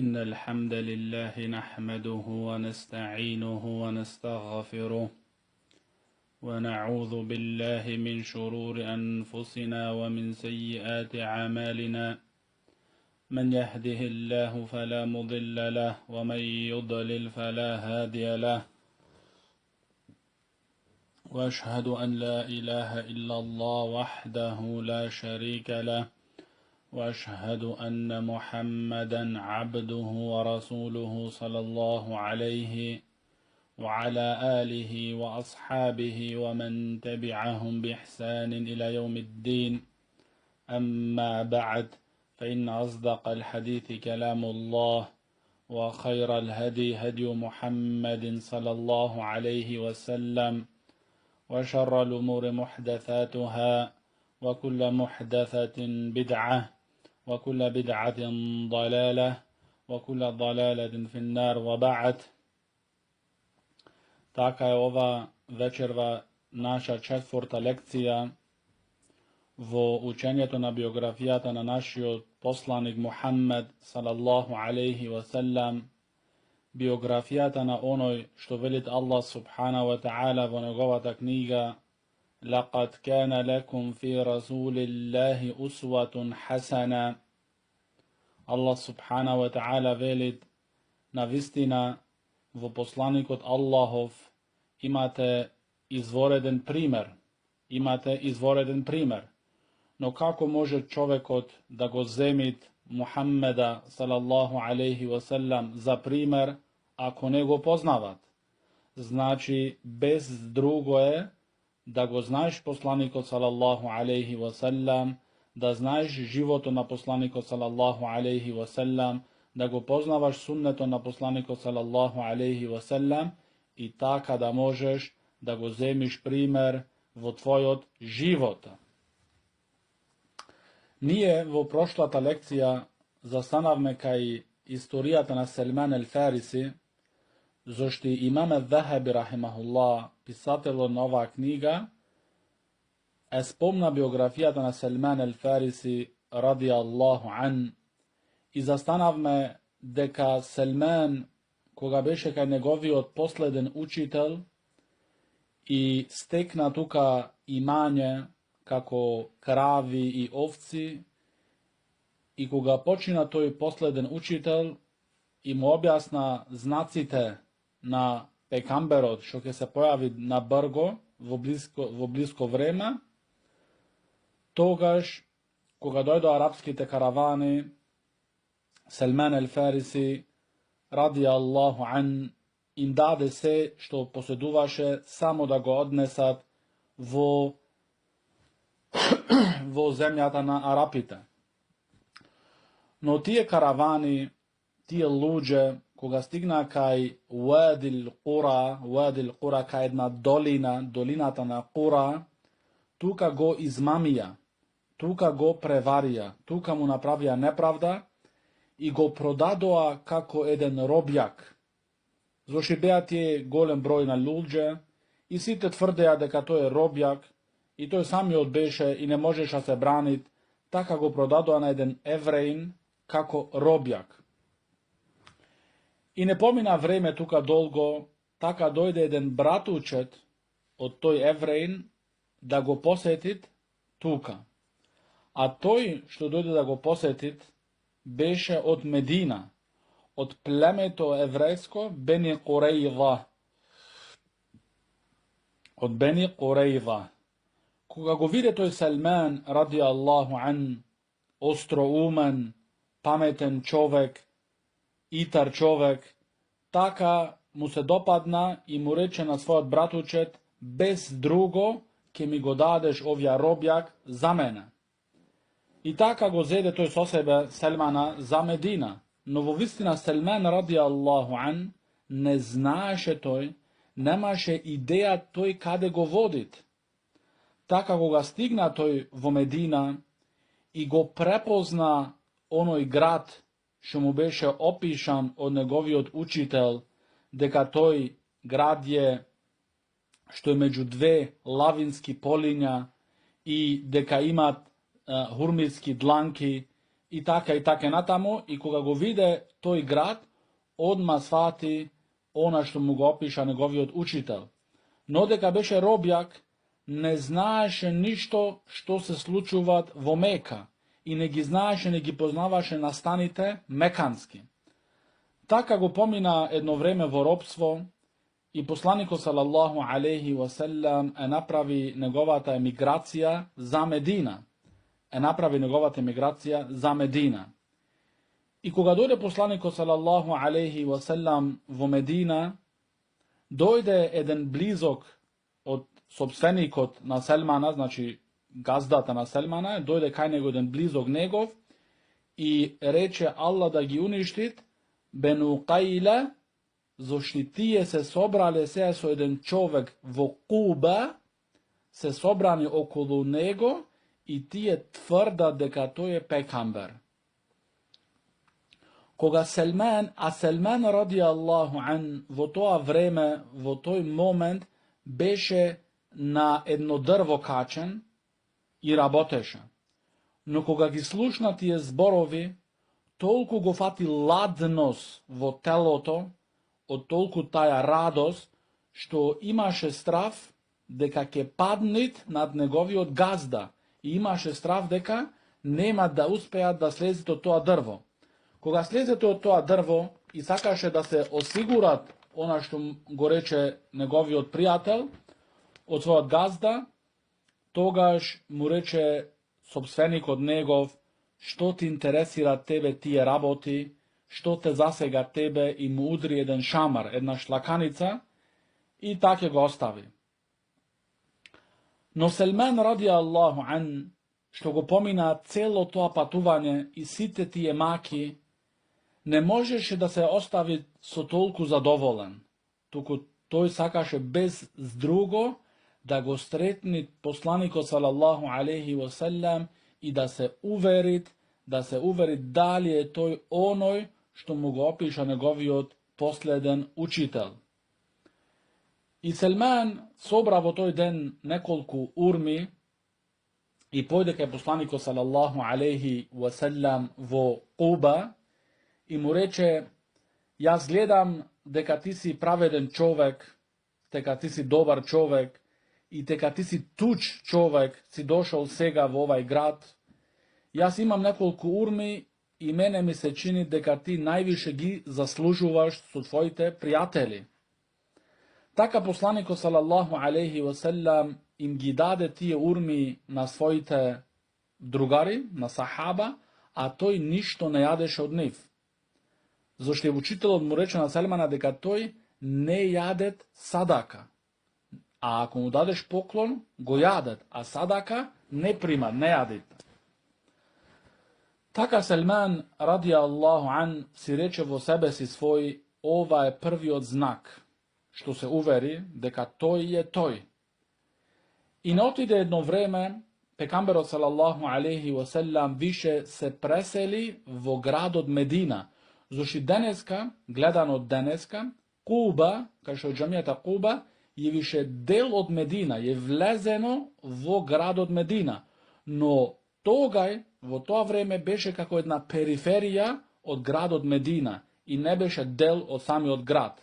إن الحمد لله نحمده ونستعينه ونستغفره ونعوذ بالله من شرور أنفسنا ومن سيئات أعمالنا من يهده الله فلا مضل له ومن يضلل فلا هادي له وأشهد أن لا إله إلا الله وحده لا شريك له وأشهد أن محمدا عبده ورسوله صلى الله عليه وعلى آله وأصحابه ومن تبعهم بإحسان إلى يوم الدين. أما بعد، فإن أصدق الحديث كلام الله، وخير الهدي هدي محمد صلى الله عليه وسلم، وشر الأمور محدثاتها، وكل محدثة بدعة، وكل بدعة ضلالة، وكل ضلالة في النار. وبعد. Taka je ova večerva naša četvrta lekcija vo učenjetu na biografijata na našio poslanik Muhammed sallallahu alaihi wasallam, biografijata na onoj što velit Allah subhanahu wa ta'ala vo njegovata knjiga لَقَدْ كَانَ لَكُمْ فِي رَسُولِ اللَّهِ أُسْوَةٌ حَسَنَةٌ. Allah subhanahu wa ta'ala velit na vistina vo poslanik od Allahov imate izvoreden primer. No kako može čovjek od da go zemit Muhammeda sallallahu alaihi wasallam za primer ako ne go poznavat? Znači, bez drugo je da go znaš poslaniko sallallahu alaihi wasallam, da znaš životo na poslaniko sallallahu alaihi wasallam, da go poznavaš sunneto na poslaniko sallallahu alaihi wasallam i taka da možeš da go zemiš primer vo tvojot života. Nije vo prošla ta lekcija zastanavme kaj istorijata na Salman al-Farisi, zašti Imam al-Zahabi rahimahullah, pisatelj nova knjiga, spomna biografijata na Salman al-Farisi radijallahu an, i zastanavme deka Salman, koga beše kaj njegovi od posleden učitelj i stekna tuka imanje kako kravi i ovci, i koga počina toj posleden učitelj i mu objasna znacite na pekamberot što ke se pojavi na brgo v blisko vreme, togaž koga dojdo arapski te karavani, Salman al-Farisi radijallahu an im dade se što posjeduvaše samo da go odnesat vo zemljata na Arapite. No tije karavani, tije luđe, koga stigna kaj Wadi al-Qura, kaj jedna dolinata na Qura, tuka go izmamija, tuka go prevarija, tuka mu napravija nepravda i go prodadoa kako eden robjak. Zoši beat je golem broj na luđe i site tvrdeja deka to je robjak i to je sami odbeše i ne možeš se branit, taka go prodadoa na eden evrejn kako robjak. I ne pomina vreme tuka dolgo, taka dojde eden bratučet od toj evrejn da go posetit tuka. A toj što dojde da go posetit beše od Medina, od plemeto evrejsko Beni Qurejza. Od Beni Qurejza. Koga go vide toj Salman radijallahu an, ostrouman, pameten čovek, itar čovek, taka mu se dopadna i mu reče na svoj bratučet, bez drugo ke mi go dadeš ovja robjak za mene. I taka go zede toj so sebe Salmana za Medina. No vo vistina Salman radijallahu an ne znaše toj, nemaše ideja toj kade go vodit. Taka go ga stigna toj vo Medina i go prepozna onoj grad što mu beše opišan od njegovi od učitelj, deka toj grad je što je među dve lavinski polinja i deka ima hurmitski dlanki и така натаму, и кога го виде тој град, одма свати она што му го опиша неговиот учител. Но дека беше робјак, не знаеше ништо што се случуваат во Мека и не ги знаеше, не ги познаваше настаните мекански. Така го помина едно време во робство и посланикот салаллаху алейхи ва селам направи неговата емиграција за Медина. И кога дојде посланикот салаллаху алейхи ва селам во Медина, дојде еден близок од собственикот на Селмана, значи газдата на Селмана, дојде кај него еден близок негов и рече Аллах да ги уништит Бену Кајла, зашто тие се собрале сега со еден човек во Куба, се собрани околу него и тие тврдат дека тој е пекамбер. Кога Селман ради Аллаху ан во тоа време, во тој момент, беше на едно дрво качен и работеше. Но кога ги слушна тие зборови, толку го фати ладност во телото, од толку таја радост, што имаше страв дека ќе паднит над неговиот газда и имаше страв дека нема да успеат да слезат од тоа дрво. Кога слезете од тоа дрво и сакаше да се осигурат она што го рече неговиот пријател од својот газда, тогаш му рече собственикот негов, што ти интересира тебе тие работи, што те засега тебе, и му удри еден шамар, една шлаканица, и така го остави. Но Селман ради Аллаху ан, што го помина цело тоа патување и сите тие маки, не можеше да се остави со толку задоволен, туку тој сакаше без друго да го сретни посланикот салаллаху алейхи ва селам и да се увери дали е тој оној што му го опиша неговиот последен учител. И Селман собра во тој ден неколку урми и појде кај посланикот салаллаху алейхи ва селам во Куба и му рече: јас гледам дека ти си праведен човек, дека ти си добар човек и дека ти си туч човек, си дошол сега во овај град. Јас имам неколку урми и мене ми се чини дека ти највише ги заслужуваш со твоите пријатели. Така посланикот салаллаху алейхи ва селам им ги даде тие урми на своите другари, на сахаба, а тој ништо не јадеше од нив. Зашто учителот му рече на Селмана дека тој не јадет садака. А ако му дадеш поклон, го јадет, а садака не примат, не јадет. Така Селман ради Аллаху ан си рече во себе си свој: ова е првиот знак што се увери дека тој е тој. И не отиде едно време, пекамберот салаллаху алейхи ва селам више се пресели во градот Медина. Зашто денеска, гледано од денеска, Куба, кај што џамијата Куба, е више дел од Медина, е влезено во градот Медина. Но тогај, во тоа време, беше како една периферија од градот Медина и не беше дел од самиот град.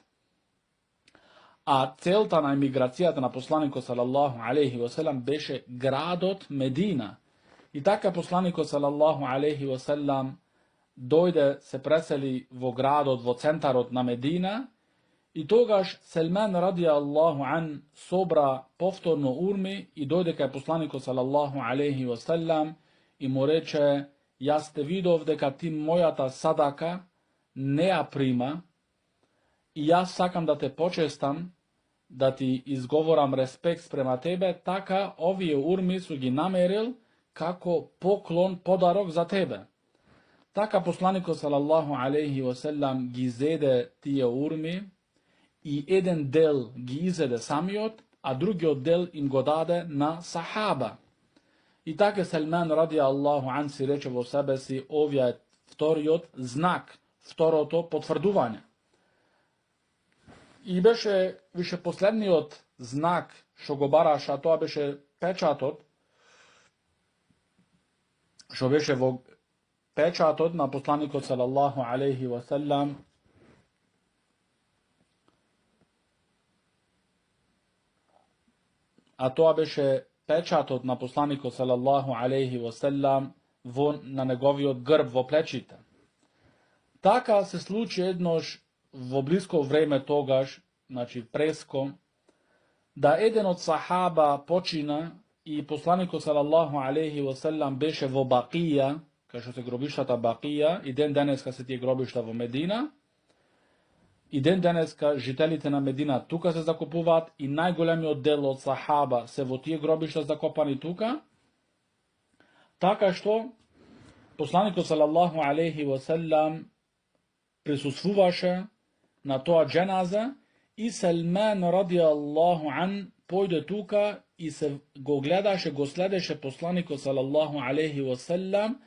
А целта на емиграцијата на посланикот салаллаху алейхи ва селам беше градот Медина. И така посланикот салаллаху алейхи ва селам дојде, се пресели во градот, во центарот на Медина, и тогаш Селман ради Аллаху ан собра повторно урми и дојде кај посланикот салаллаху алейхи ва селам и му рече: јас те видов дека ти мојата садака не ја прима и јас сакам да те почестам, да ти изговорам респект спрема тебе, така овие урми су ги намерил како поклон, подарок за тебе. Така посланикот салаллаху алейхи ва селам ги зеде тие урми и еден дел ги изеде самиот, а другиот дел им го даде на сахаба. И така Селман ради Аллаху ан си рече во себе си: овие е вториот знак, второто потврдување. И беше више последниот знак што го бараше, а тоа беше печатот, што беше во pečatot na poslanikot sallallahu alaihi wasallam, a to беше pečatot na poslanikot sallallahu alaihi wasallam na неговиот грб во плечите. Така се случи еднош во близко време тогаш, значи преско, да еден од сахаба почина и посланикот салаллаху алейхи васелам беше во Бакија, кај што се гробиштата Бакија, и ден денеска се тие гробишта во Медина, и ден денеска жителите на Медина тука се закопуваат и најголемиот дел од сахаба се во тие гробишта закопани тука, така што посланикот салаллаху алейхи васелам присуствуваше на тоа дженаза и Салман радијаллаху ан појде тука и се го гледаше, го следеше посланикот салаллаху алейхи васелам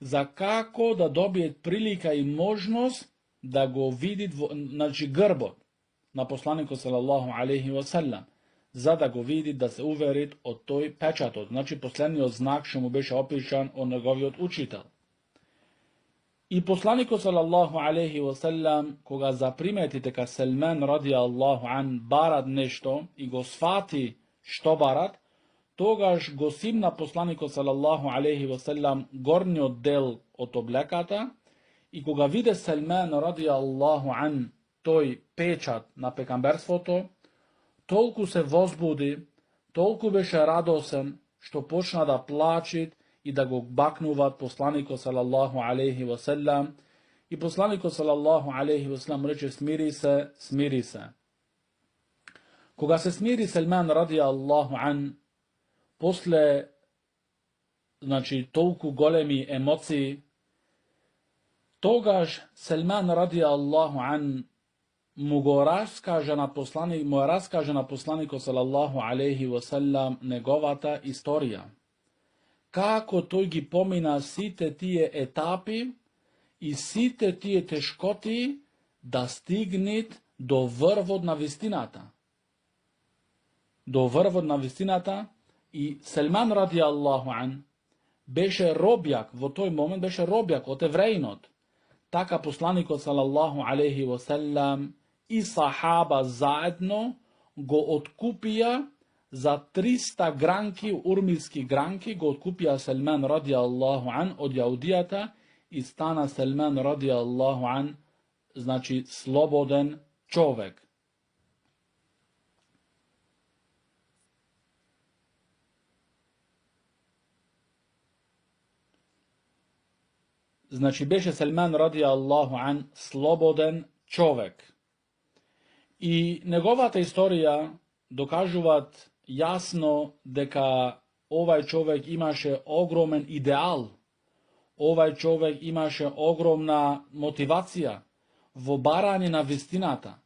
за како да добие прилика и можност да го види, значи грбот на посланикот салаллаху алейхи васелам, за да го види, да се уверит од тој печатот, значи последниот знак што му беше опишан од неговиот учител. И посланикот салаллаху алейхи васелам, кога запримети дека Салман радијаллаху ан барат нешто и го сфати што барат, тогаш го симна посланикот салаллаху алейхи васелам горниот дел од облеката и кога виде Салман радијаллаху ан тој печат на пекамберството, толку се возбуди, толку беше радосен, што почна да плачи и да го бакнуваат посланикот салаллаху алейхи васелам, и посланикот салаллаху алейхи васелам рече: смири се, смири се. Кога се смири Салман радијаллаху ан, после, значи, толку големи емоции, тогаш Салман радијаллаху ан му раскаже на посланикот салаллаху алейхи васелам неговата историја. Како тој ги помина сите тие етапи и сите тие тешкоти да стигнет до врвот на вистината. До врвот на вистината, и Салман радијаллаху ан беше робјак, во тој момент беше робјак од евреинот. Така посланикот салаллаху алейхи васелам и сахаба заедно го откупија за 300 гранки, урмилски гранки, го откупија Салман радијаллаху ан од јаудијата и стана Салман радијаллаху ан, значи, слободен човек. Значи, беше Салман радијаллаху ан слободен човек. И неговата историја докажуваат јасно дека овај човек имаше огромен идеал, овај човек имаше огромна мотивација во барање на вистината.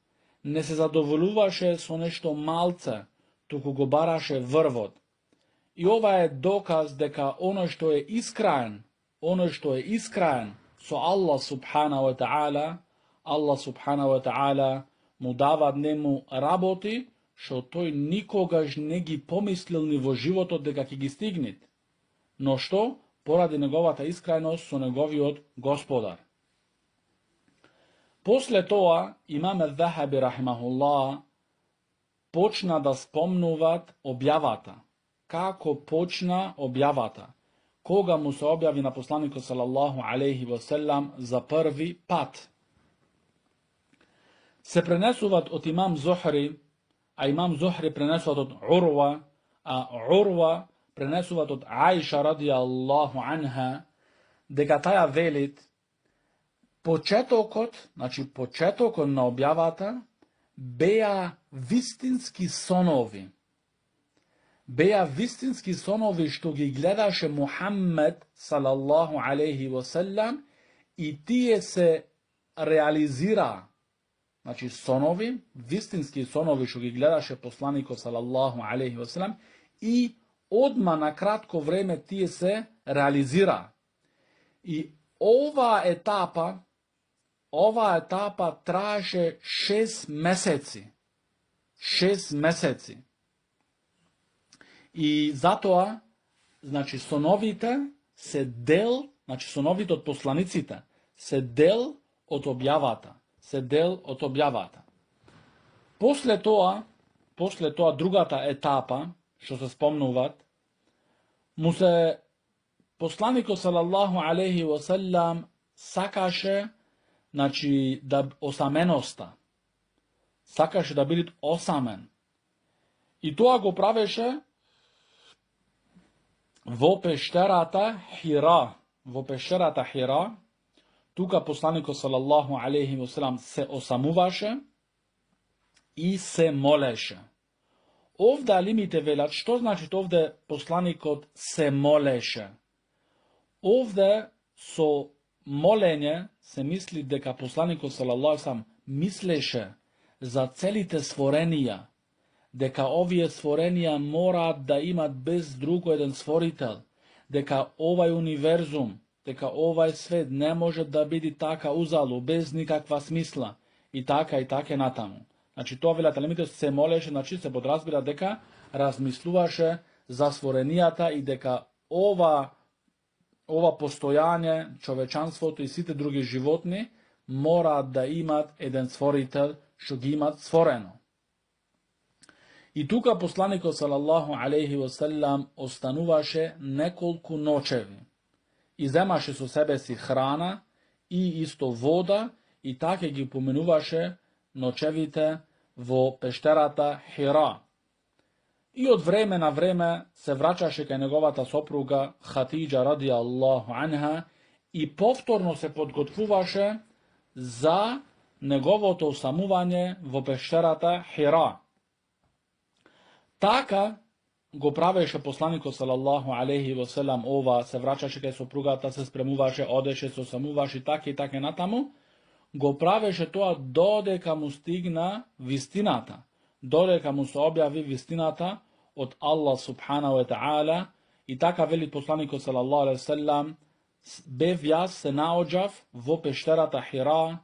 Не се задоволуваше со нешто малце, туку го бараше врвот. И ова е доказ дека оној што е искраен со Аллах субхана ва таала, Аллах субхана ва таала му дава нему работи што тој никогаш не ги помислил ни во животот дека ќе ги стигнет, но што поради неговата искреност со неговиот Господар. После тоа имам Заһаби рахимахуллах почна да спомнуваат објавата. Како почна објавата? Кога му се објави на посланикот салаллаху алейхи васелам за први пат. Се пренесуваат од имам Зухри, а имам Зухри пренесуваат од Урва, а Урва пренесуваат од Аиша радијаллаху анха, дека таја велит почетокот на објавата беа вистински сонови. Беа вистински сонови што ги гледаше Мухаммед салаллаху алейхи васелам и тие се реализира. Значи сонови, вистински сонови што ги гледаше посланикот салаллаху алейхи васелам и одма на кратко време тие се реализира. И ова етапа траеше 6 месеци. 6 месеци. И затоа, значи, соновите се дел значи со новите од посланиците, се дел од објавата. Се дел од објавата. После тоа другата етапа, што се спомнуваат, му се посланикот салаллаху алейхи ва салам сакаше, значи, да осаменоста. Сакаше да биде осамен. И тоа го правеше во пештерата Хира. Во пештерата Хира, тука посланикот салаллаху алейхи ва салам се осамуваше и се молеше. Овде алимите велат, што значи овде посланикот се молеше? Овде со молење се мисли дека посланикот салаллаху алейхи ва салам мислеше за целите створенија, дека овие створенија мораат да имат без друго еден створител, дека овај универзум, дека овај свет не може да биде така узалу, без никаква смисла, и така натаму. Значи, тоа велат алимите се молеше, значи се подразбира дека размислуваше за створенијата и дека ова постојање, човечанството и сите други животни мораат да имат еден створител што ги имат створено. И тука посланикот салаллаху алейхи ва салам остануваше неколку ночеви и земаше со себе си храна и исто вода и така ги поменуваше ночевите во пештерата Хира. И од време на време се враќаше кај неговата сопруга Хатиджа радијаллаху анха и повторно се подготвуваше за неговото осамување во пештерата Хира. Така го правеше посланикот салаллаху алейхи ва салам, ова се враќаше кај сопругата, се спремуваше, одеше, се осамуваше и така натаму, го правеше тоа додека му стигна вистината, додека му се објави вистината од Аллах субханаху ва таала. И така вели посланикот салаллаху алейхи ва салам, бев јас се наоѓав во пештерата Хира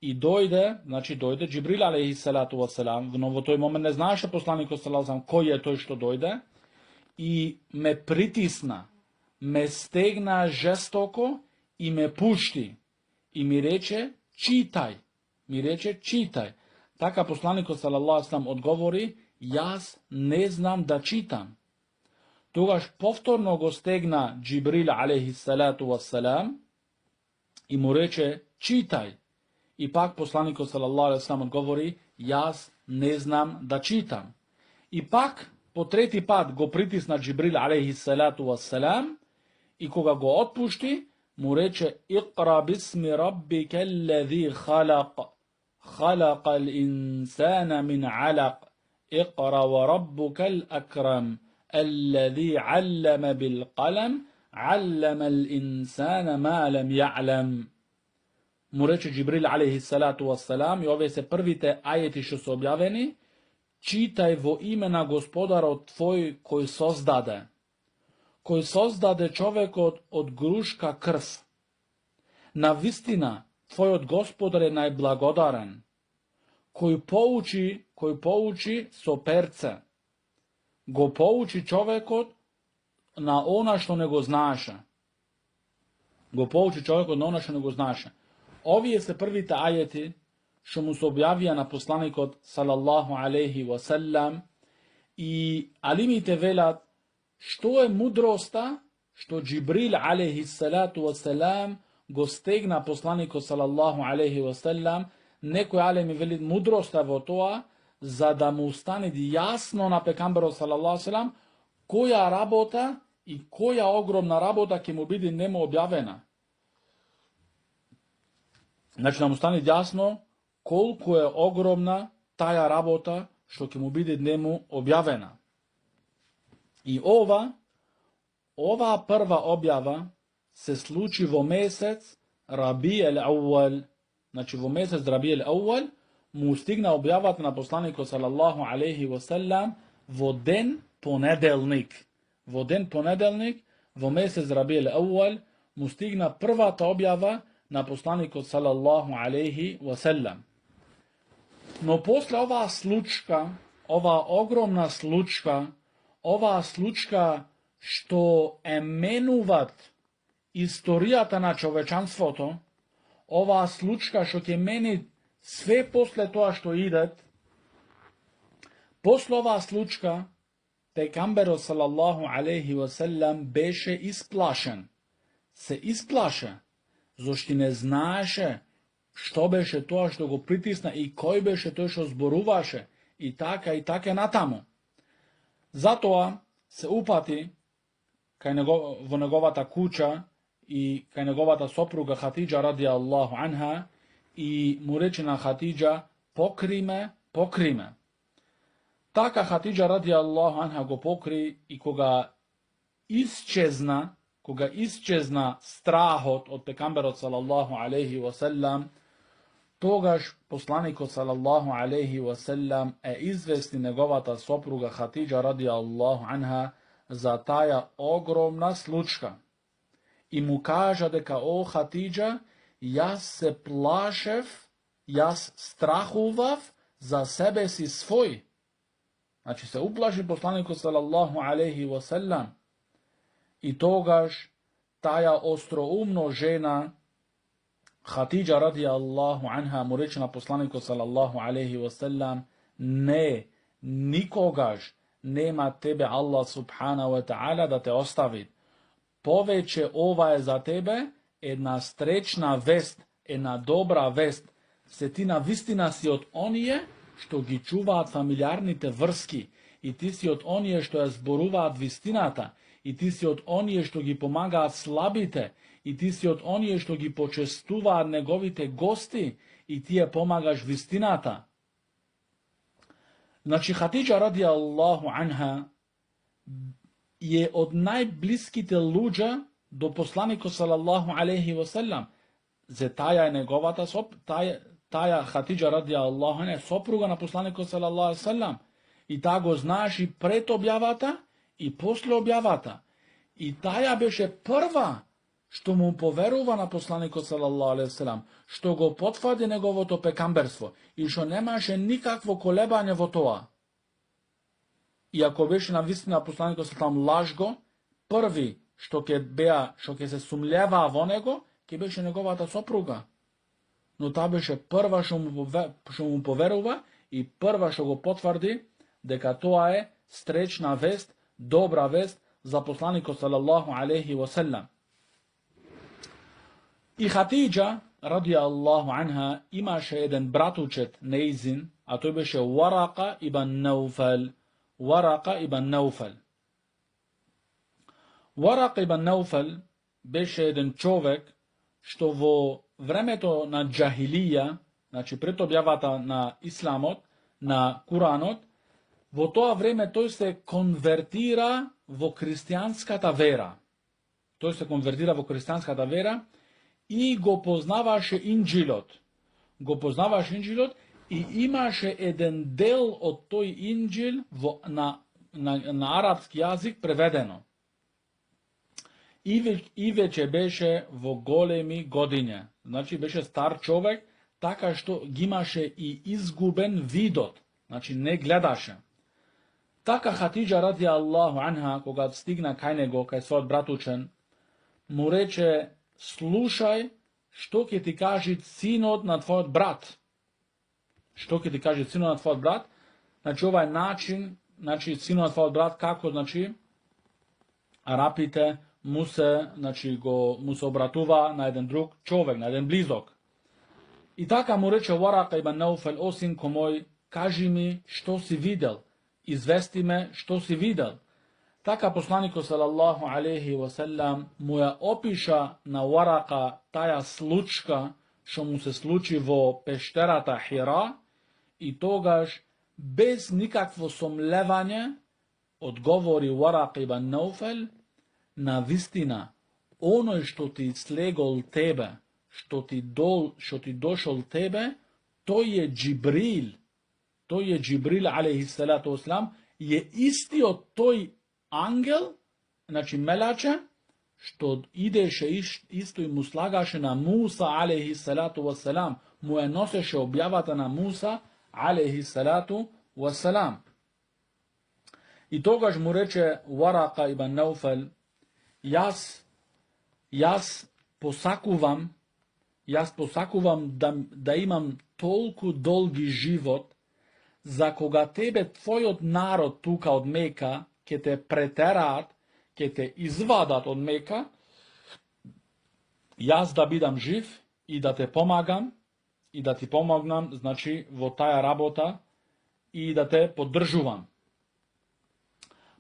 и дојде Џибрил алейхи салату ва салам, но во тој момент не знаеше посланикот салаллаху алейхи ва салам кој е тој што дојде, и ме притисна, ме стегна жестоко и ме пушти и ми рече читај. Така посланикот салаллаху алейхи ва салам одговори, јас не знам да читам. Тогаш повторно го стегна Џибрил алейхи салату ва салам и му рече читај. И пак посланикот салаллаху алейхи ва салам одговори, јас не знам да читам. И пак по трети пат го притисна Џибрил алейхи салату ва салам и кога го отпушти, му рече иқра бисми раббика аллази халақ, халақал инсана мин алақ, иқра ва раббукал акрам, аллази аллама бил қалам, алламал инсана ма лам я'лам. Му рече Џибрил алейхи салату ва салам, и овие се првите ајети што се објавени, читај во име на Господарот твој кој создаде човекот од грушка крв. На вистина, твојот Господар е најблагодарен, кој поучи со перце. Го поучи човекот на она што не го знаеше. Овие се првите ајети што му се објавија на посланикот салаллаху алейхи ва салам, и алимите велат што е мудроста што Џибрил алейхи салату ва салам го стегна посланикот салаллаху алейхи ва салам. Некои алими велат мудроста во тоа за да му стане јасно на пекамберот салаллаху алейхи ва салам која работа и која огромна работа ќе му биде нему објавена. Значи да му стане јасно колку е огромна таја работа што ќе му биде нему објавена. И оваа прва објава се случи во месец Рабијел Ауал. Значи во месец Рабијел Ауал му стигна објавата на посланикот салаллаху алейхи ва салам во ден понеделник. Во месец Рабијел Ауал му стигна првата објава на посланикот салаллаху алейхи ва салам. Но после оваа случка, оваа огромна случка, оваа случка што е менуват историјата на човечанството, оваа случка што ќе мени све после тоа што идет, после оваа случка, пегамберот салаллаху алейхи ва селем беше исплашен. Се исплаше, зашто не знаеше што беше тоа што го притисна и кој беше тој што зборуваше и така натаму. Затоа се упати во неговата куќа и кај неговата сопруга Хатиџа ради Аллаху анха и му рече на Хатиџа: покри ме. Така Хатиџа ради Аллаху анха го покри и кога исчезна страхот од пегамберот салаллаху алейхи ва селем, тогаш посланикот салаллаху алейхи ва селем извести неговата сопруга Хатиџа ради Аллаху анха за тая огромна случка. И му кажа дека: о Хатиџа, јас се плашев, јас страхував за себе си свој. Значи се уплаши посланикот салаллаху алейхи ва селем. И тогаш тая остроумно жена Хатиџа ради Аллаху анха му рече на посланикот салаллаху алейхи ва селем: не, никогаш нема тебе Аллах субхана ва таала да те остави. Повеќе ова е за тебе една стречна вест, една добра вест. Се ти на вистина си од оние што ги чуваат фамилиарните врски, и ти си од оние што ја зборуваат вистината, и ти си од оние што ги помагаат слабите, и ти си од оние што ги почестуваат неговите гости, и ти ја помагаш вистината. Значи Хатиџа ради Аллаху анха е од најблиските луѓа до посланикот салаллаху алейхи ва селем. За таа е неговата таа Хатиџа ради Аллаху анха е сопруга на посланикот салаллаху алейхи ва селем. И таа го знаеш и пред објавата и после објавата. И таа беше прва што му поверува на посланикот салаллаху алейхи ва селем, што го потврди неговото пегамберство и што немаше никакво колебање во тоа. И ако беше на вистина посланикот салаллаху лажго, први што ќе се сумљеваа во него, ќе беше неговата сопруга. Но таа беше прва што му поверува и прва што го потврди дека тоа е стречна вест, добра вест за посланикот салаллаху алейхи ва селем. И Хатиџа ради Аллаху анха имаше еден братучет неизин, а тој беше Варака ибн Науфел. Варака ибн Науфел беше еден човек што во времето на џахилија, значи пред објавата на исламот, на Куранот, во тоа време тој се конвертира во христијанската вера. И го познаваше Инджилот. И имаше еден дел од тој Инджиль на арапски јазик преведено. И веќе беше во големи годиња. Значи беше стар човек, така што ги имаше и изгубен видот. Значи не гледаше. Така Хатиџа ради Аллаху анха, кога стигна кај него, кај својот братучен, му рече: слушај, што ќе ти кажи синот на твојот брат. Значи ова е начин, значи синот на твојот брат, како значи арапите му се обратува на еден друг човек, на еден близок. И така му рече Варака ибн Науфел: о синко мој, кажи ми што си видел, извести ме што си видел. Така посланикот салаллаху алейхи ва селем му ја опиша на Варака таа случка што му се случи во пештерата Хира, и тогаш без никакво сомлевање одговори Варака ибн Науфел: на вистина, оној што ти слегол тебе, што ти дошол тебе, тој е Џибрил алейхи салату васелам, е истиот тој ангел, значи мелаче, што идеше исто и му слагаше на Муса алейхи салату васелам, му ја носеше објавата на Муса алейхи салату васелам. И тогаш му рече Варака ибн Науфел: јас Јас посакувам да имам толку долги живот, за кога тебе твојот народ тука од Мека ќе те претераат, ќе те извадат од Мека, јас да бидам жив и да те помагам и да ти помогнам, значи во таа работа и да те поддржувам.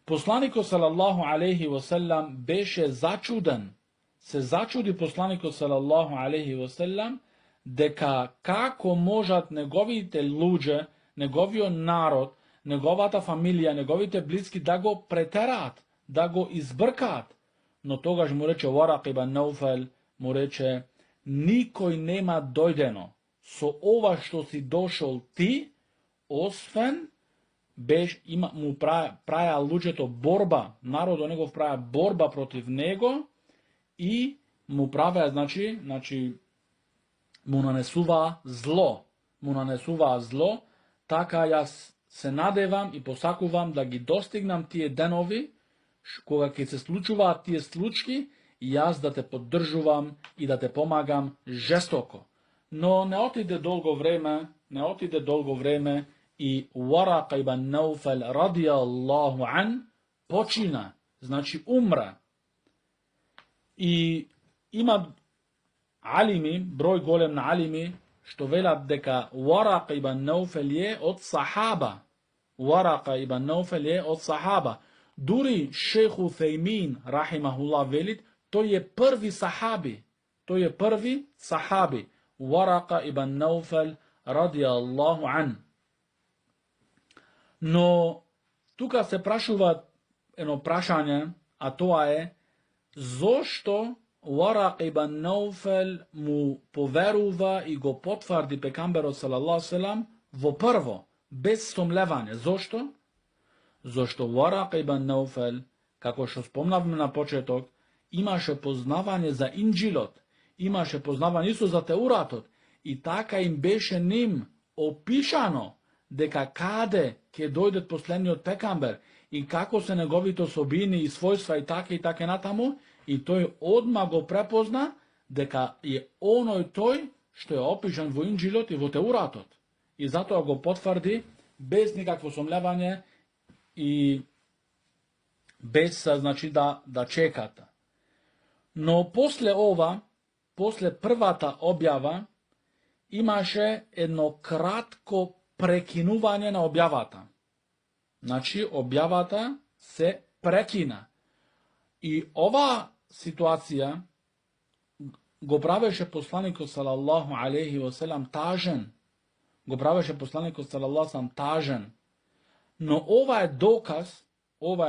Посланикот салаллаху алейхи васелам беше зачуден. Се зачуди посланикот салаллаху алейхи васелам дека како можат неговите луѓе, неговиот народ, неговата фамилија, неговите блиски да го претераат, да го избркаат. Но тогаш му рече Варак ибн Науфел, му рече, никој нема дојдено со ова што си дошол ти, освен му праја луѓето борба, народот негов праја борба против него и му правеа, значи му нанесуваа зло, така јас се надевам и посакувам да ги достигнам тие денови, кога ќе се случуваат тие случаи, и јас да те поддржувам и да те помагам жестоко. Но не отиде долго време и Варак ибн Науфел радијаллаху ан почина, значи умра. И има алими, број голем на алими, што велат дека Варак ибн Науфел е од сахаба. Дури шејх Уфеймин, рахимахуллах, велит, тој е први сахаби. Варак ибн Науфел радијаллаху ан. Но тука се прашува едно прашање, а тоа е зошто Варак ибн Науфел му поверува и го потврди пекамберот салаллаху селам во прво, без сомневање. Зошто? Зошто Варак ибн Науфел, како што спомнавме на почеток, имаше познавање за Инџилот, имаше познавање исто за Теуратот, и така им беше ним опишано дека каде ќе дојде последниот пекамбер и како се неговите особини и својства и така натаму, и тој одма го препозна дека е оној тој што е опишан во Инџилот и во Теуратот. И затоа го потврди без никакво сомневање и без, значи, да чеката. Но после првата објава, имаше едно кратко прекинување на објавата. Значи, објавата се прекина. И ова ситуација го правеше посланикот салаллаху алейхи васелам тажен. Но ова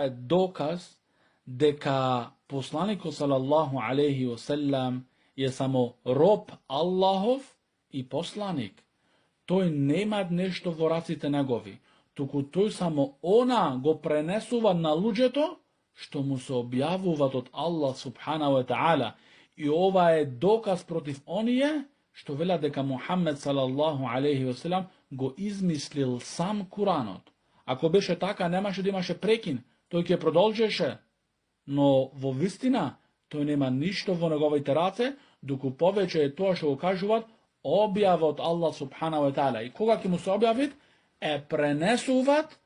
е доказ дека посланикот салаллаху алейхи васелам е само роб Аллахов и посланик. Тој нема нешто во раците негови, туку тој само она го пренесува на луѓето што му се објавуваат од Аллах субханаху ва таала. И ова е доказ против оние што велат дека Мухаммед салаллаху алейхи васелам го измислил сам Куранот. Ако беше така, немаше да имаше прекин, тој ќе продолжеше. Но во вистина, тој нема ништо во неговите раце, доку повеќе е тоа што го кажуваат објава од Аллах субханаху ва таала. И кога ќе му се објавит, пренесуваат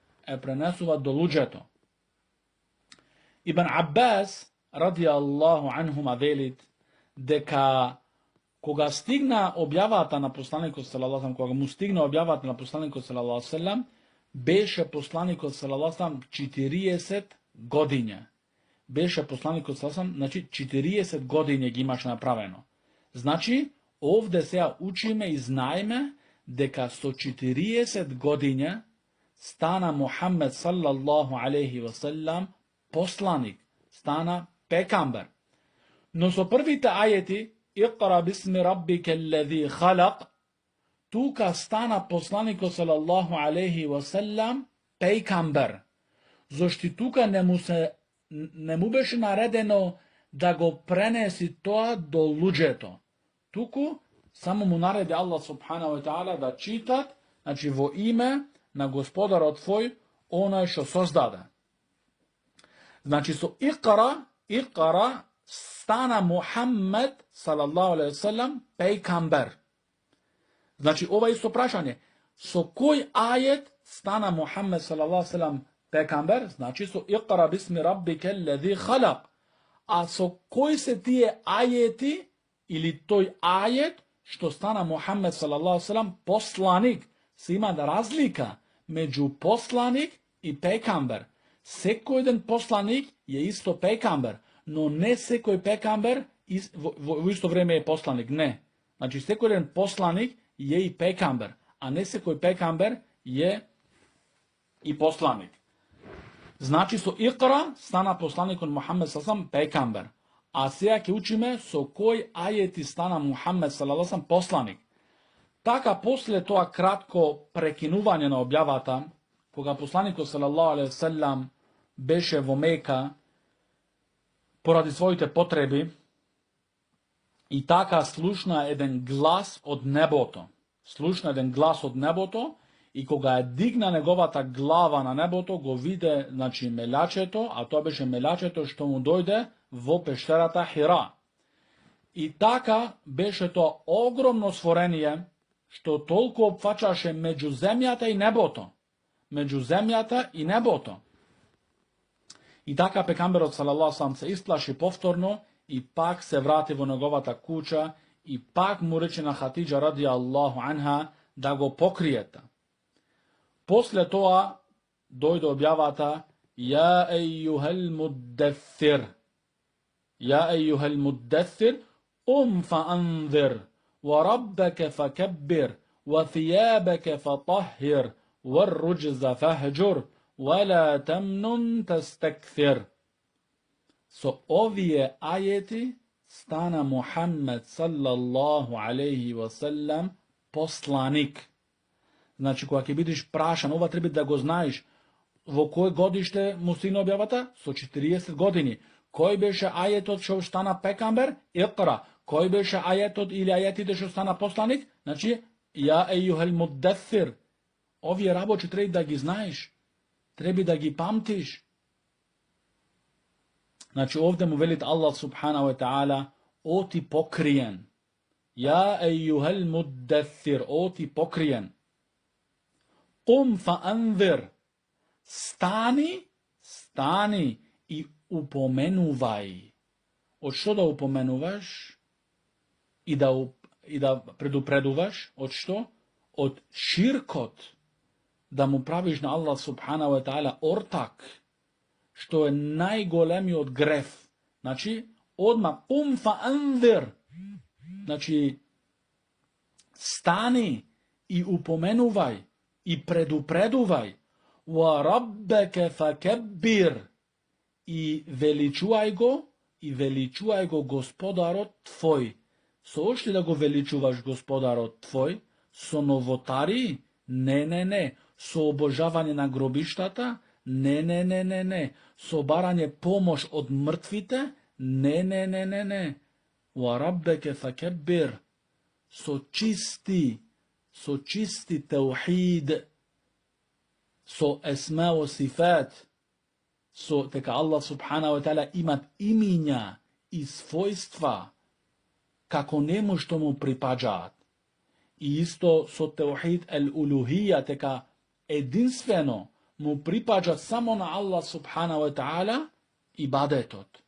до луѓето. Ибн Аббас радијаллаху анхума велит дека кога стигна објавата на посланикот салаллаху алейхи, кога му стигна објавата на посланикот салаллаху алейхи, беше посланикот салаллаху алейхи 40 годиња. Беше посланикот салаллаху алейхи, значи 40 годиња ги имаше направено. Значи, овде сега учиме и знаеме дека со 40 годиња стана Мухаммед салаллаху алейхи васелам посланик, стана пекамбер. Но со првите ајети Иqra бисми раббика аллази халак, тука стана посланикот салаллаху алейхи васелам пекамбер. Зошто тука не му беше наредено да го пренеси тоа до луѓето. Туку само му нареди Аллах субханаху ва таала да читат, значи во име на Господарот твој, оној што создаде. Значи со Иqra stana Muhammed sallallahu alaihi wasallam pejgamber. Znači, ovo je isto prašanje. So koji ajet stana Muhammed sallallahu alaihi wasallam pejgamber? Znači, so iqra bismi rabbike alladhi khalaq. A so koji se tije ajeti ili toj ajet što stana Muhammed sallallahu alaihi wasallam poslanik? Se ima razlika među poslanik i pejgamber. Seko jedan poslanik je isto pejgamber, no ne seko je pejgamber u isto vrijeme je poslanik, ne. Znači, seko jedan poslanik je i pejgamber, a ne seko je pejgamber je i poslanik. Znači, so Iqra stana poslanik od Muhammed sallallahu alaihi wasallam pejgamber, a sejake učime so koji ajeti stana Muhammed sallallahu alaihi wasallam poslanik. Така после тоа кратко прекинување на објавата, кога посланикот салаллаху алейхи ве селем беше во Мека поради своите потреби, и така слушна еден глас од небото. Слушна еден глас од небото, и кога ја дигна неговата глава на небото, го виде, значи, мелачето, а тоа беше мелачето што му дојде во пештерата Хира. И така беше тоа огромно створение, што толку опфачаше меѓу земјата и небото. Меѓу земјата и небото. И така пекамберот салаллаху алейхи се исплаши повторно и пак се врати во неговата куќа и пак му рече на Хатиџа ради Аллаху анха да го покриете. После тоа дојде објавата Ја ејюхел муддефир. Ја ејюхел муддефир, фаанзир. وربك فكبر وثيابك فطهر والرجز فاهجر ولا تمنن تستكثر. So ovije ajeti stana Muhammed sallallahu alaihi wasallam poslanik. Znači, kога ќе бидеш прашан, ова треба да го знаеш, во кој годиште му стигна објавата? Со 40 години. Кој беше ајетот што стана пекамбер? Иqra. Кој беше ајетот или ајетите што стана посланик? Значи, ја ејюхел муддефир. Овие работи треба да ги знаеш. Треба да ги памтиш. Значи, овде му велит Аллах субханаху ва таала, о ти покриен. Ја ејюхел муддефир, о ти покриен. Фаанзир. Стани и упоменувај. Од што да упоменуваш? И да предупредуваш, од што? Од ширкот, да му правиш на Аллах субханаху ва таала ортак, што е најголемиот греф. Значи, одма фаанзир. Значи, стани и упоменувај и предупредувај. Ва раббеке факеббир. И величувај го Господарот твој. Со ошто да го величуваш Господарот твој? Со новотари? Не. Со обожавање на гробиштата? Не. Со барање помош од мртвите? Не. Ва раббеке факеббир. Со чисти теухид, со есма во сифат, со дека Аллах субханаху ва таала имат имиња и својства како нему што му припаѓаат. И исто со теухид ел-улухија, дека единствено му припаѓа само на Аллах субханаху ва таала ибадетот.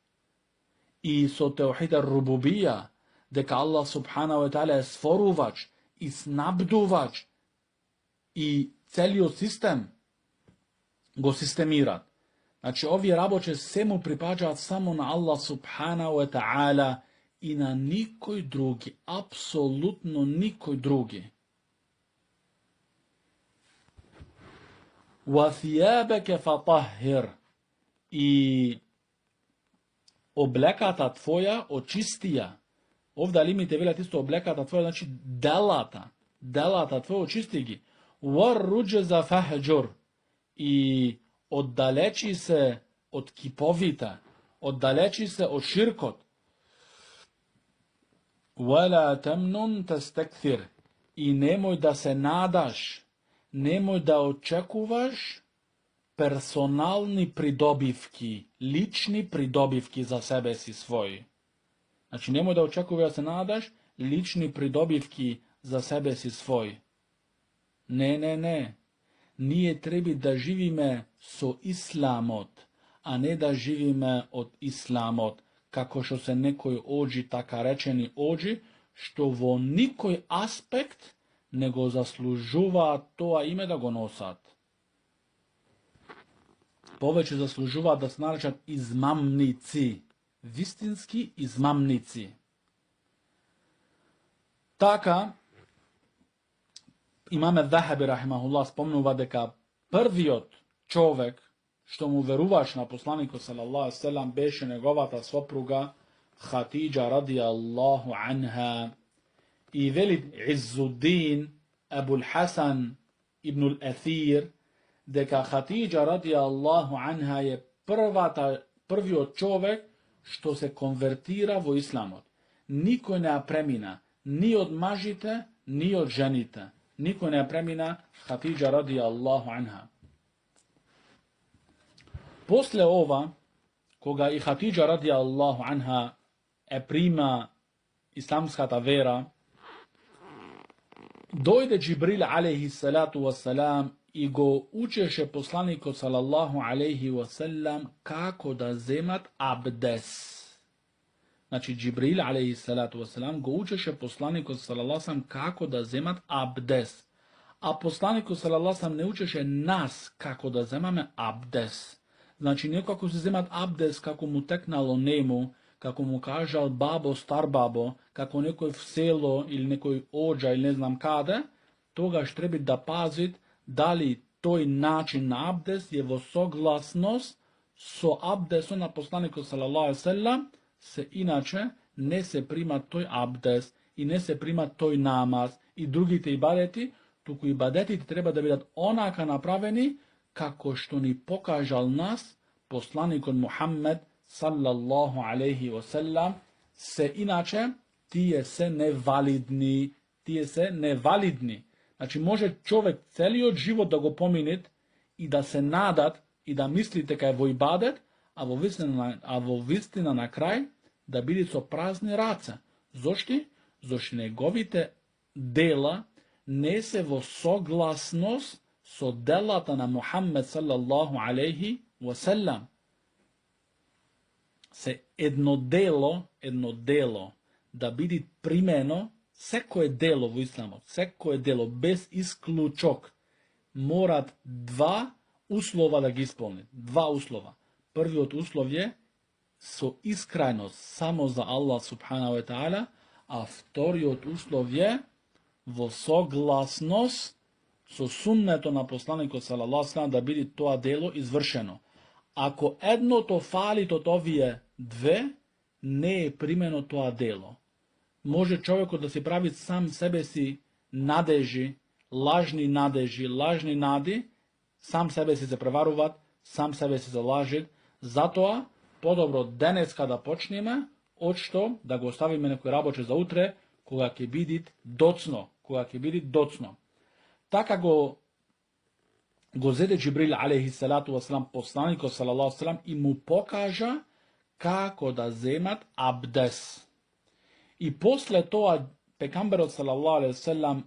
И со теухид ел-рубубија, дека Аллах субханаху ва таала е створувач и снабдувач и целиот систем го системират. Значи, овие работи се му припаѓаат само на Аллах субханаху ва таала и на никој други, апсолутно никој други. Ва thiјабеке фатахир. И облеката твоја очистија. Овде алимите велат исто облеката твоја, значи делата твоја очисти ги. Ва руџеза фахџур. И оддалечи се од киповите, оддалечи се од ширкот. Вала темнун тестекфир. И немој да се надаш, немој да очекуваш personalni pridobivki, lični pridobivki za sebe si svoji. Znači, nemoj da očekuješ da se nadaš, lični pridobivki za sebe si svoj. Ne. Nije trebi da živime so islamot, a ne da živime od islamot, kako što se nekoj ođi, taka rečeni ođi, što vo nikoj aspekt nego zaslužuva to ime da go nosat. Poveće zaslužuva da se narečat izmamnici, vistinski izmamnici. Taka, Imame Zahabi, rahimahullah, spomnuva deka prviot čovek, što mu veruvaš na poslaniku, sallallahu alaihi sallam, beše negovata sopruga, Hatidža radijallahu anha, i Velid Izzuddin, Abul Hasan ibnul Athir, deka Hatidža radijallahu anha je prviot čovek što se konvertira vo islamot. Niko ne premina, ni od mažite, ni od ženite. Niko ne premina Hatidža radijallahu anha. Posle ova, koga i Hatidža radijallahu anha prima islamskata vera, dojde Džibril alaihi salatu wassalam i go učeše poslaniku sallallahu alaihi wasallam kako da zemat abdes. Znači, Džibril alaihi salatu wasalam go učeše poslaniku sallallahu alaihi wasallam kako da zemat abdes. A poslaniku sallallahu alaihi wasallam ne učeše nas kako da zemame abdes. Znači, ne kako se zemat abdes kako mu teknalo nemu, kako mu kažal babo, star babo, kako nekoj v selo ili nekoj ođa ili ne znam kada, toga treba da pazit da li toj način na abdes je vo soglasnost so abdesom na poslaniku sallallahu alaihi wasallam, se inače ne se prima toj abdes i ne se prima toj namaz i drugi te ibadeti, tuku ibadeti treba da bidat onaka napraveni kako što ni pokažal nas poslanikon Muhammed sallallahu alaihi wasallam, se inače tije se nevalidni. Znači može čovjek celio život da go pominit i da se nadat i da mislite kaj vo ibadet, a vo vistina na kraj da bili so prazni race. Zošti? Zošti negovite dela ne se vo soglasnost so delata na Muhammed sallallahu alaihi wasallam. Se jedno delo da bidi primeno, seko je delo v islamu, seko je delo bez isključok, morat dva uslova da ga ispolni. Dva uslova. Prvi od uslov je so iskrajnost samo za Allah subhanahu wa ta'ala, a vtori od uslov je vo soglasnost so sunneto na poslaniku sallallahu alaihi wasallam da bidi to delo izvršeno. Ako jedno to fali od ovije dve, ne je primjeno to delo. Može čovjeku da si pravi sam sebe si lažni nadi, sam sebe si se prevaruvat, sam sebe si zalažit. Zato podobro danes kada počneme, očito da go ostavime nekoj raboče za utre, koga ke bidit docno. Taka go zede Džibril alaihi salatu wasalam poslaniku sallallahu alaihi wasalam i mu pokaža kako da zemat abdes. I posle toga pekamberot sallallahu alaihi wasallam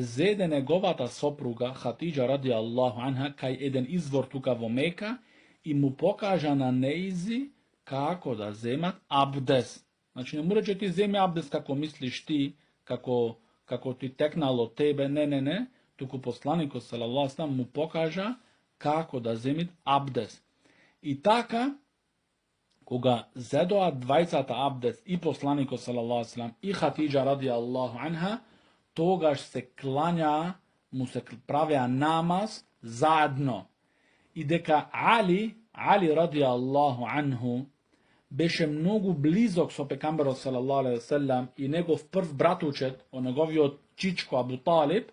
zede negovata sopruga Hatidža radijallahu anha kaj eden izvor tuka vo Meka i mu pokaža na neizi kako da zemat abdes. Znači ne mora ti zemi abdes kako misliš ti, kako ti teknalo tebe, ne. Tuku poslaniku sallallahu alaihi wasallam mu pokaža kako da zemit abdes. I taka, koga zedoa dvajcata abdes i poslaniku sallallahu alaihi wasallam i Hatidža radijallahu anha, togaž se klanja, mu se pravija namaz zajedno. I deka Ali radijallahu anhu, beše mnogo blizok so pekamberu sallallahu alaihi wasallam i njegov prv bratučet, o njegovio čičko Abu Talib,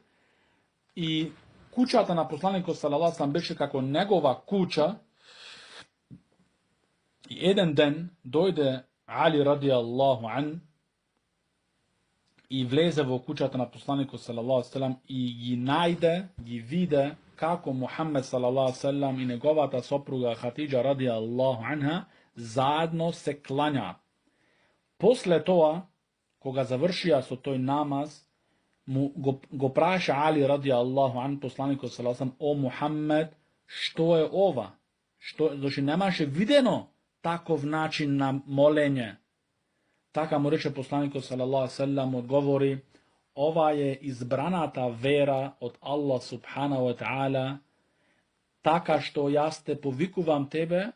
i kućata na poslaniku sallallahu alaihi wasallam beše kako njegova kuća. I jedan den dojde Ali radijallahu an и влезе во куќата на посланикот салаллаху алейхи ве селем и ги најде, ги виде како Мухаммед салаллаху алейхи ве селем и неговата сопруга Хатиџа радијаллаху анха заедно се клањаат. После тоа, кога завршија со тој намаз, го праша Али радијаллаху ан посланикот салаллаху алейхи ве селем: о Мухаммед, што е ова? Зашто немаше видено таков начин на молење. Така му рече посланикот салаллаху алейхи ве селем, одговори: ова е избраната вера од Аллах субханаху ва таала, така што јас те повикувам тебе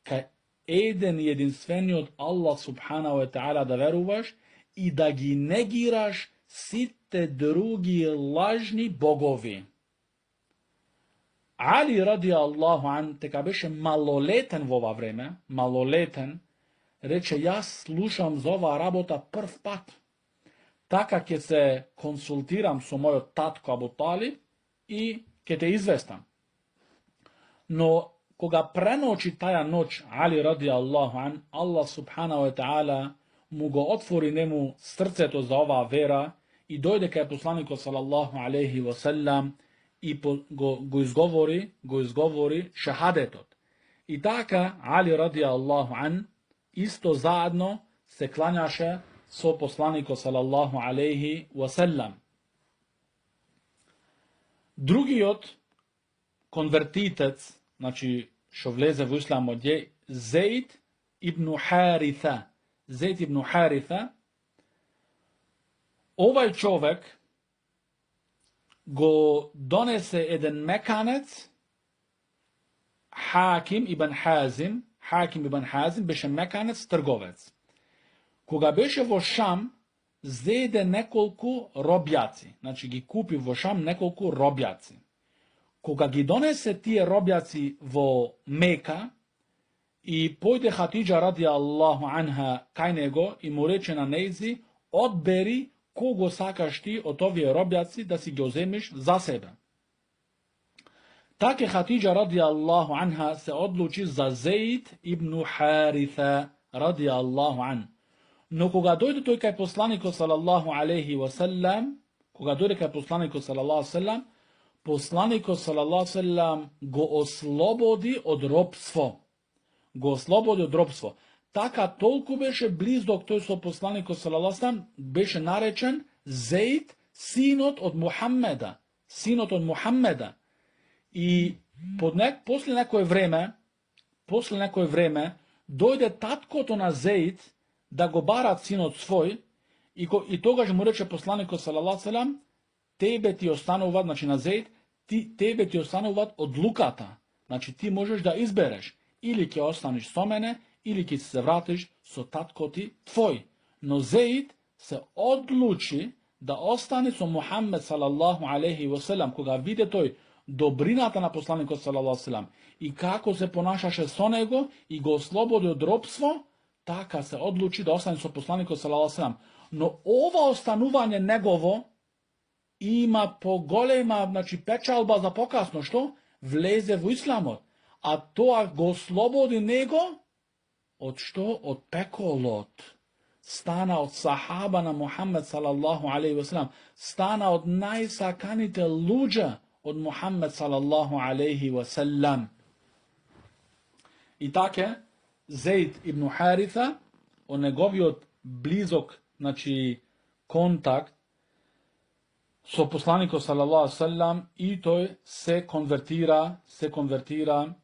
кај еден и единствениот Аллах субханаху ва таала да веруваш и да ги негираш сите други лажни богови. Али радијаллаху ан, дека беше малолетен во ова време, малолетен, рече: јас слушам за оваа работа прв пат. Така ќе се консултирам со мојот татко Абу Талиб и ќе те известам. Но кога преночи таја ноќ Али радијаллаху ан, Аллах субханаху ва таала му го отвори нему срцето за оваа вера и дојде кај посланикот салаллаху алейхи ва селем и го изговори шахадетот. И така Али радијаллаху ан исто заедно се клањаше со посланикот салаллаху алейхи ва селем. Другиот конвертитец, значи што влезе во исламот, е Зејд ибн Хариса. Зејд ибн Хариса. Овај човек го донесе еден меканец, Хаким ибн Хазим. Хаким ибн Хазим беше меканец, трговец. Кога беше во Шам, зеде неколку робјаци. Значи ги купи во Шам неколку робјаци. Кога ги донесе тие робјаци во Мека и појде Хатиџа радијаллаху анха кај него и му рече на нејзи: одбери кого сакаш ти од овие робјаци да си ги оземиш за себе. Така Хатиџа радијаллаху анха се одлучи за Зејд ибн Хариса радијаллаху ан. Но кога дојде тој кај посланикот салаллаху алейхи ва селем, посланикот салаллаху алейхи ва селем го ослободи од робство. Така толку беше близок тој со посланикот салаллаху алейхи ва селем, беше наречен Зејд, синот од Мухаммеда. И после некој време, дојде таткото на Зејд да го барат синот свој и тогаш му рече посланикот салаллаху алейхи ва селем: тебе ти остануваат, значи на Зејд, тебе ти остануваат одлуката. Значи ти можеш да избереш, или ќе останеш со мене, или ќе се вратиш со таткоти твој. Но Зејд се одлучи да остане со Мухаммед салаллаху алейхи ва селем, кога виде тој добрината на посланикот салаллаху алейхи ва селем и како се понашаше со него и го ослободи од робство, така се одлучи да остане со посланикот салаллаху алейхи ва селем. Но ова останување негово има поголема, значи, печалба за покасно, што влезе во исламот, а тоа го ослободи него од што? Од пеколот. Стана од сахаба на Мухаммед салаллаху алейхи ва селем, стана од најсаканите луѓе од Мухаммед салаллаху алейхи ва селем. И така Зејд ибн Хариса, од неговиот близок, значи, контакт со посланикот салаллаху алейхи ва селем, и тој се конвертира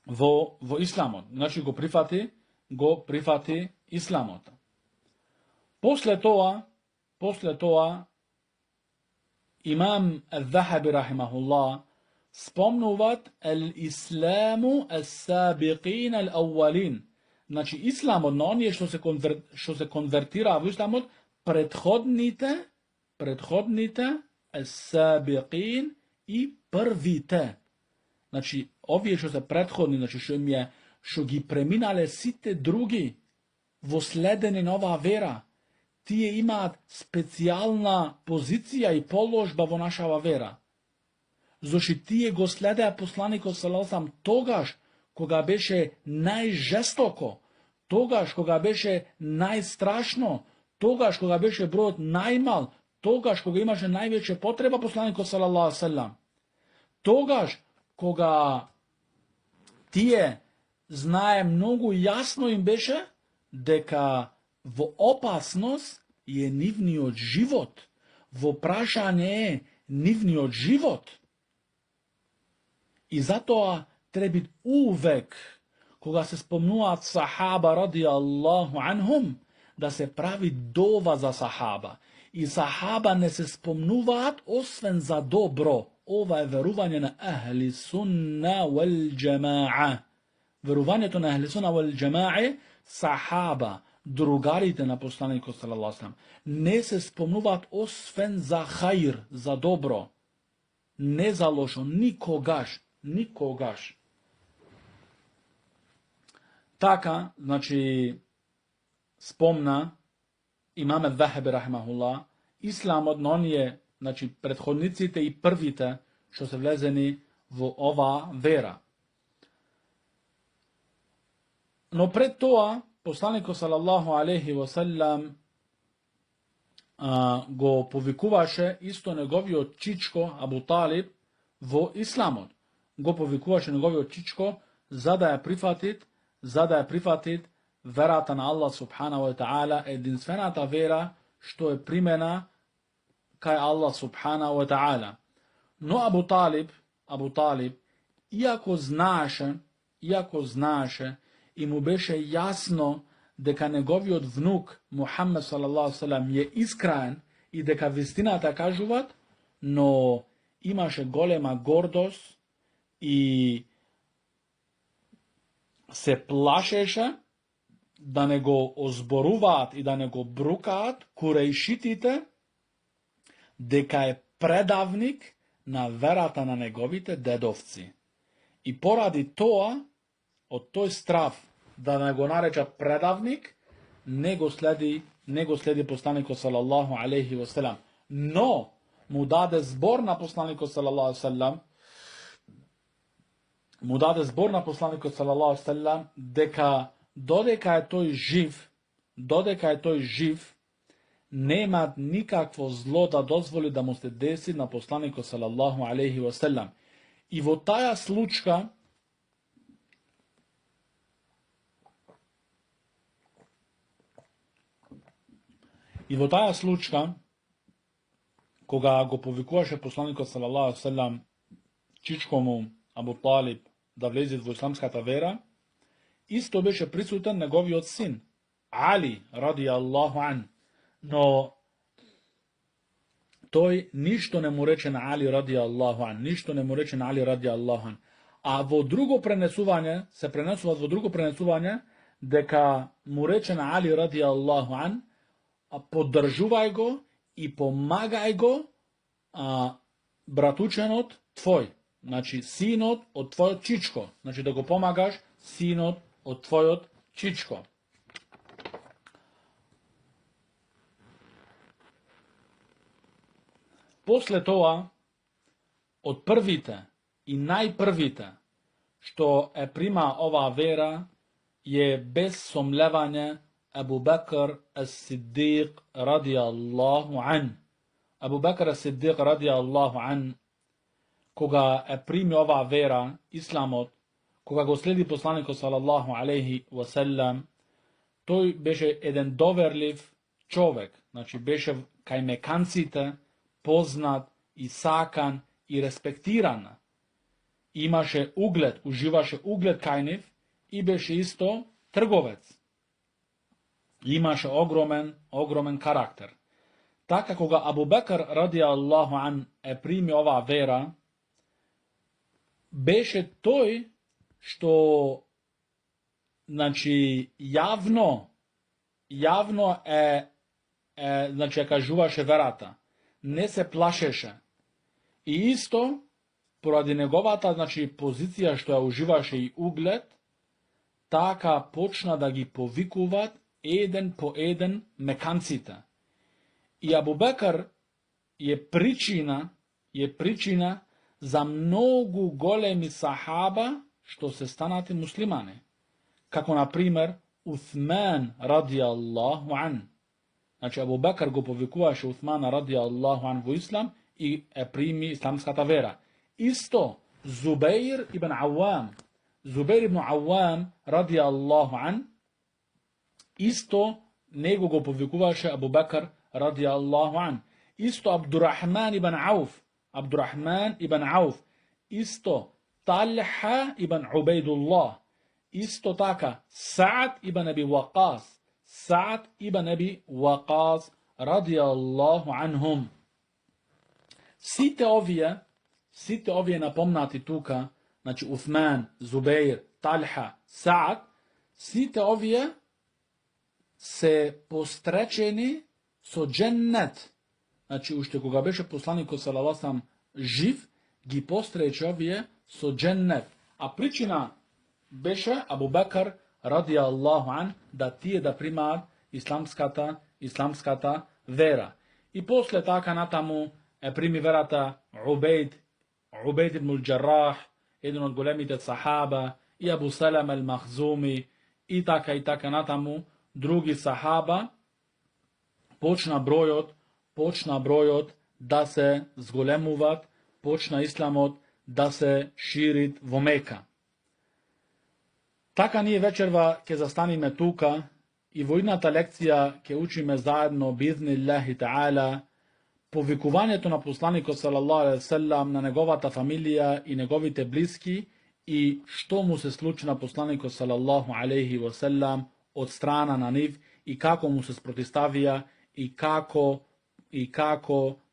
во исламот. Значи го прифати исламот. После тоа имам Ал-Захаби рахимахуллах спомнуваат ал-исламу ас-сабиқин ал-ауалин. Значи исламот на оние што се конвертира во исламот, предходните ас-сабиқин и првите. Значи овие што се предходни, значи што ги преминале сите други во следење на оваа вера, тие имаат специјална позиција и положба во нашава вера. Зошто тие го следеа посланикот салаллаху алейхи ва селем тогаш кога беше најжестоко, тогаш кога беше најстрашно, тогаш кога беше бројот најмал, тогаш кога имаше највеќе потреба посланикот салаллаху алейхи ве селем, тогаш кога тие знае многу јасно им беше дека во опасност е нивниот живот, во прашање е нивниот живот. И затоа треба увек, кога се спомнуваат сахаба ради Аллаху анхум, да се прави дова за сахаба. И сахаба не се спомнуваат освен за добро. Ова е верување на ахли сунна вал джамаа. Верувањето на ахли сунна вал джамаа, сахаба, другарите на посланикот салаллаху алейхи ве селем, не се спомнуваат освен за хаир, за добро. Не за лошо, никогаш, никогаш. Така, значи, спомна имаме Захаби рахимахуллах, исламот на оние, значи, предходниците и првите што се влезени во ова вера. Но пред тоа, посланикот салаллаху алейхи ва селем го повикуваше исто неговиот чичко Абу Талиб во исламот. Го повикуваше неговиот чичко за да ја прифатит верата на Аллах субханаху ва таала, единствената вера што е примена кај Аллах субханаху ва таала. Но Абу Талиб, иако знаеше и му беше јасно дека неговиот внук Мухаммед салаллаху алейхи ве селем е искрен и дека вистината кажуваат, но имаше голема гордост и се плашеше да не го озборуваат и да не го брукаат курејшитите дека е предавник на верата на неговите дедовци. И поради тоа, од тој страв да не го наречат предавник, не го следи посланикот салаллаху алейхи ва селем. Но му даде збор на посланикот салаллаху алейхи ва селем, дека додека е тој жив, нема никакво зло да дозволи да му се деси на посланикот салаллаху алейхи ва селем. И во таа случка, кога го повикуваше посланикот салаллаху алейхи ва селем чичко му Абу Талиб да влезе во исламската вера, исто беше присутен неговиот син Али ради Аллаху ан. Но тој ништо не му рече на Али ради Аллаху ан, а во друго пренесување, се пренесува во друго пренесување, дека му рече на Али ради Аллаху ан, поддржувај го и помагај го братученот твој, значи синот од твојот чичко, значи да го помагаш синот од твојот чичко. После тоа, од првите и најпрвите што е прима оваа вера е без сомлевање Абу Бекр ас-Сиддиқ ради Аллаху ан. Абу Бекр ас-Сиддиқ ради Аллаху ан, кога е прими оваа вера, исламот, кога го следи посланикот салаллаху алейхи ва селем, тој беше еден доверлив човек, значи беше кај меканците познат и сакан и респектиран. Имаше углед, уживаше углед кај нив и беше исто трговец. Имаше огромен карактер. Така кога Абу Бекр ради Аллаху ан е прими оваа вера, беше тој што значи јавно значи ја кажуваше верата. Не се плашеше. И исто поради неговата значи позиција што ја уживаше и углед, така почна да ги повикуваат еден по еден меканците. И Абу Бекр е причина за многу големи сахаба што се станати муслимани. Како, например, Уthman ради Аллаху ан. Znači, Abu Bakr го повикуваше Усмана радијаллаху ан во ислам и прими исламската вера. Исто Зубейр ибн Авам, Зубейр ибн Авам радијаллаху ан, исто него го повикуваше Абу Бакр радијаллаху ан. Исто Абдурахман ибн Ауф, Абдурахман ибн Ауф, исто Талха ибн Убейдуллах, исто така Саъд ибн Аби Вакас, Саъд ибн Аби Вакас радијаллаху анхум. Сите овие напомнати тука, значи Усман, Зубейр, Талха, Саъд, сите овие се постречени со дженнет. Значи, уште кога беше посланикот салаллаху алейхи жив, ги пострече овие со дженнет. А причина беше Абу Бакр радијаллаху ан да тие да примаат исламската вера. И после така натаму прими верата Убейд ибн Џаррах, еден од големите сахаба, и Абу Салам ал-Махзуми, и така натаму други сахаба, почна бројот да се зголемуваат, почна исламот да се ширит во Мека. Така ние вечерва ќе застаниме тука и во идната лекција ќе учиме заедно бизниллахи таала повикувањето на посланикот салаллаху алейхи ве селем на неговата фамилија и неговите блиски и што му се случи на посланикот салаллаху алейхи ве селем од страна на нив и како му се спротиставија и како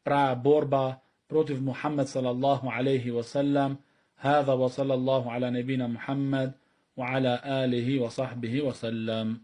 праја борба против Мухаммед салаллаху алейхи ве селем. هذا وصلى الله على نبينا محمد وعلى آله وصحبه وسلم.